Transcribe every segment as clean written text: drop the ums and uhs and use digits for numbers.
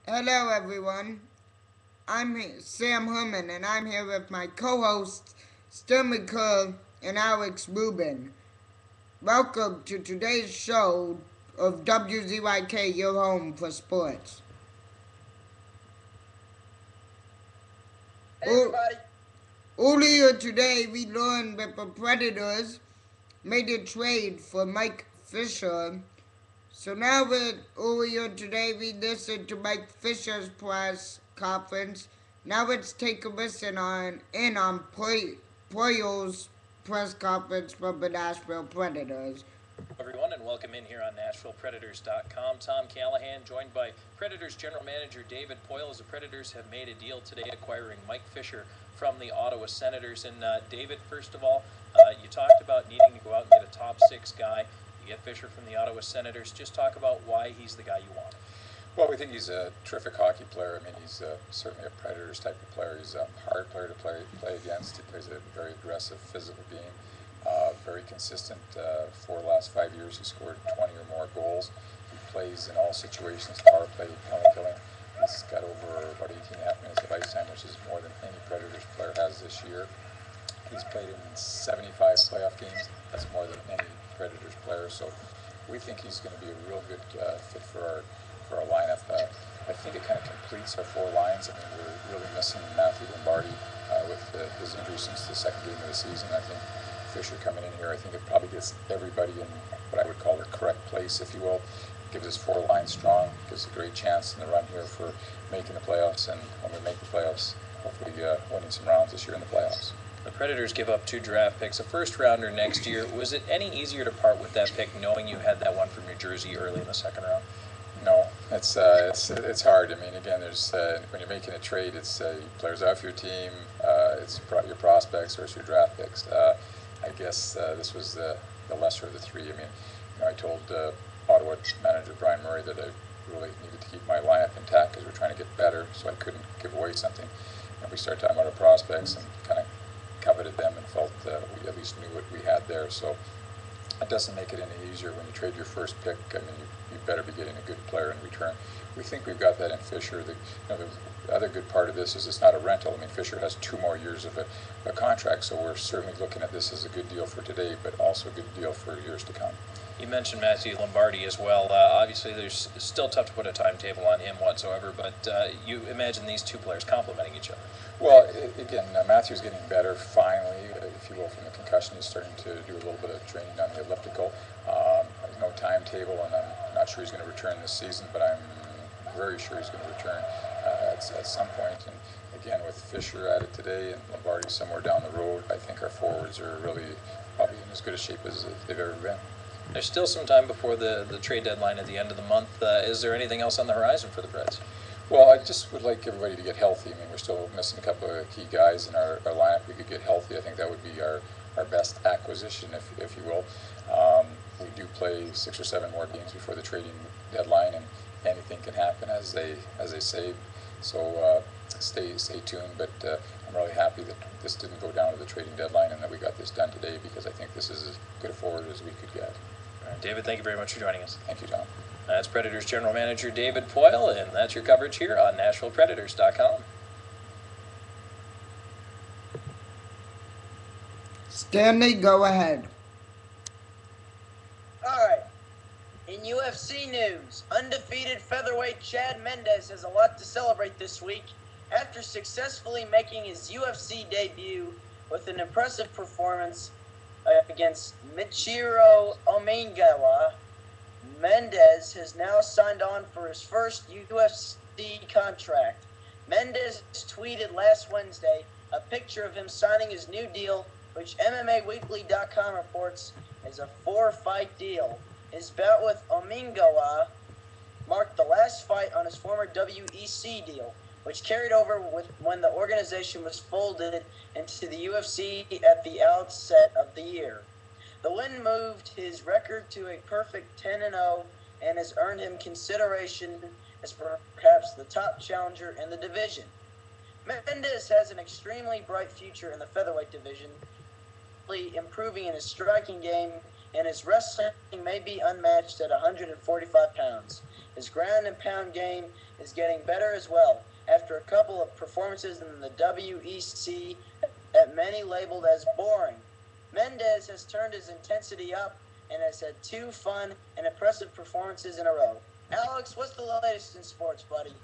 Hello, everyone. Sam Herman, and I'm here with my co-hosts, Sterling McCall and Alex Rubin. Welcome to today's show of WZYK, your home for sports. Hey everybody. Earlier today, we learned that the Predators made a trade for Mike Fisher. So now that earlier today we listened to Mike Fisher's press conference, now let's take a listen on Poyle's press conference from the Nashville Predators. Everyone, and welcome in here on NashvillePredators.com. Tom Callahan, joined by Predators General Manager David Poyle, as the Predators have made a deal today acquiring Mike Fisher from the Ottawa Senators. And David, first of all, you talked about needing to go out and get a top six guy. You get Fisher from the Ottawa Senators. Just talk about why he's the guy you want. Well, we think he's a terrific hockey player. I mean, he's certainly a Predators type of player. He's a hard player to play against. He plays a very aggressive, physical game. Very consistent. For the last 5 years, he scored 20 or more goals. He plays in all situations, power play, penalty killing. He's got over about 18.5 minutes of ice time, which is more than any Predators player has this year. He's played in 75 playoff games. That's more than any Predators player. So we think he's going to be a real good fit for our lineup. I think it kind of completes our four lines. I mean, we're really missing Matthew Lombardi with his injury since the second game of the season. I think Fisher coming in here, I think it probably gets everybody in what I would call the correct place, if you will. Gives us four lines strong, gives a great chance in the run here for making the playoffs, and when we make the playoffs, hopefully winning some rounds this year in the playoffs. The Predators give up two draft picks, a first rounder next year. Was it any easier to part with that pick, knowing you had that one from New Jersey early in the second round? No, it's hard. I mean, again, there's when you're making a trade, it's players off your team, it's your prospects or it's your draft picks. I guess this was the lesser of the three. I mean, I told Ottawa manager Brian Murray that I really needed to keep my lineup intact because we're trying to get better, so I couldn't give away something. And we started talking about our prospects and kind of coveted them and felt we at least knew what we had there. So it doesn't make it any easier when you trade your first pick. I mean, you better be getting a good player in return. We think we've got that in Fisher. The other good part of this is it's not a rental. I mean, Fisher has 2 more years of a contract, so we're certainly looking at this as a good deal for today, but also a good deal for years to come. You mentioned Matthew Lombardi as well. Obviously, there's still tough to put a timetable on him whatsoever, but you imagine these two players complementing each other. Well, again, Matthew's getting better finally, if you will, from the concussion. He's starting to do a little bit of training on the elliptical. There's no timetable, and I'm not sure he's going to return this season, but I'm very sure he's going to return at some point. And again, with Fisher added today and Lombardi somewhere down the road, I think our forwards are really probably in as good a shape as they've ever been. There's still some time before the trade deadline at the end of the month. Is there anything else on the horizon for the Preds? Well, I just would like everybody to get healthy. I mean, we're still missing a couple of key guys in our lineup. We could get healthy. I think that would be our best acquisition, if you will. We do play 6 or 7 more games before the trading deadline, and anything can happen, as they say. So stay tuned. But I'm really happy that this didn't go down to the trading deadline and that we got this done today, because I think this is as good a forward as we could get. All right, David, thank you very much for joining us. Thank you, Tom. That's Predators General Manager David Poyle, and that's your coverage here on NashvillePredators.com. Stanley, go ahead. Alright. In UFC news, undefeated featherweight Chad Mendes has a lot to celebrate this week after successfully making his UFC debut with an impressive performance against Michiro Omingawa. Mendes has now signed on for his first UFC contract. Mendes tweeted last Wednesday a picture of him signing his new deal, which MMAweekly.com reports is a 4-fight deal. His bout with Omingawa marked the last fight on his former WEC deal, which carried over with when the organization was folded into the UFC at the outset of the year. The win moved his record to a perfect 10-0 and has earned him consideration as perhaps the top challenger in the division. Mendes has an extremely bright future in the featherweight division, improving in his striking game, and his wrestling may be unmatched at 145 pounds. His ground and pound game is getting better as well, after a couple of performances in the WEC that many labeled as boring. Mendez has turned his intensity up and has had 2 fun and impressive performances in a row. Alex, what's the latest in sports, buddy?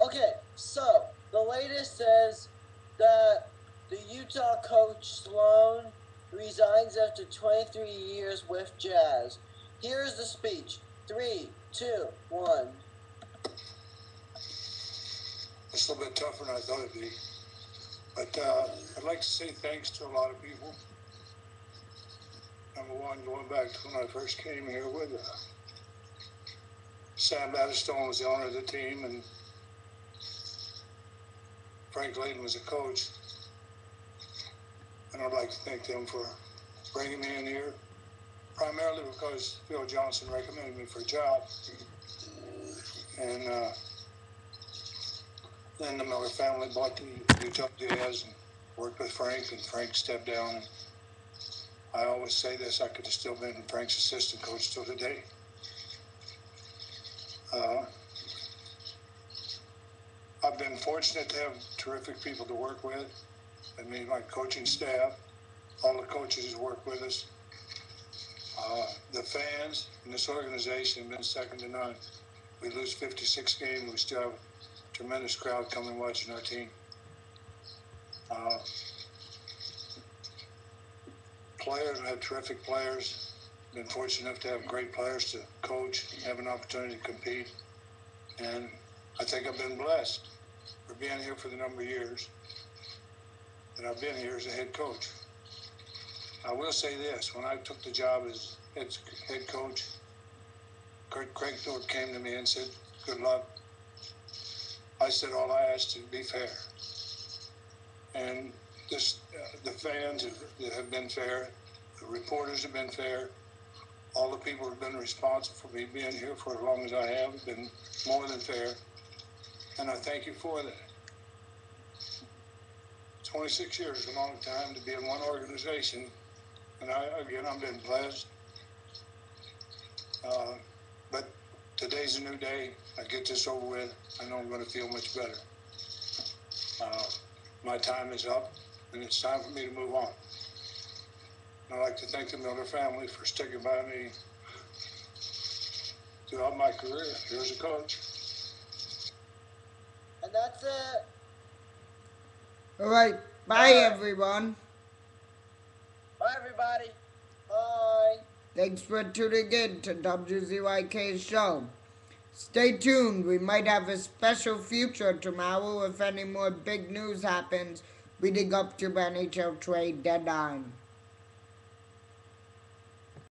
Okay, so the latest says that the Utah coach Sloan resigns after 23 years with Jazz. Here's the speech. 3, 2, 1. It's a little bit tougher than I thought it'd be. But I'd like to say thanks to a lot of people. Number one, going back to when I first came here with Sam Battistone was the owner of the team, and Frank Layden was the coach. And I'd like to thank them for bringing me in here, primarily because Phil Johnson recommended me for a job. And then the Miller family bought the Utah Jazz and worked with Frank, and Frank stepped down. And I always say this, I could have still been Frank's assistant coach till today. I've been fortunate to have terrific people to work with. I mean, my coaching staff, all the coaches who work with us. The fans in this organization have been second to none. We lose 56 games, we still have a tremendous crowd coming watching our team. Players, I have terrific players. Been fortunate enough to have great players to coach, have an opportunity to compete. And I think I've been blessed for being here for the number of years that I've been here as a head coach. I will say this, when I took the job as head coach, Craig Thorpe came to me and said, good luck. I said, all I asked is be fair. And the fans have been fair, the reporters have been fair, all the people who have been responsible for me being here for as long as I have been more than fair, and I thank you for that. 26 years is a long time to be in one organization, and I've been blessed. But today's a new day. I get this over with. I know I'm going to feel much better. My time is up, and it's time for me to move on. And I'd like to thank the Miller family for sticking by me throughout my career here as a coach. And that's it. All right. Bye, everyone. Bye, everybody. Bye. Thanks for tuning in to WZYK's show. Stay tuned. We might have a special feature tomorrow if any more big news happens leading up to NHL trade deadline.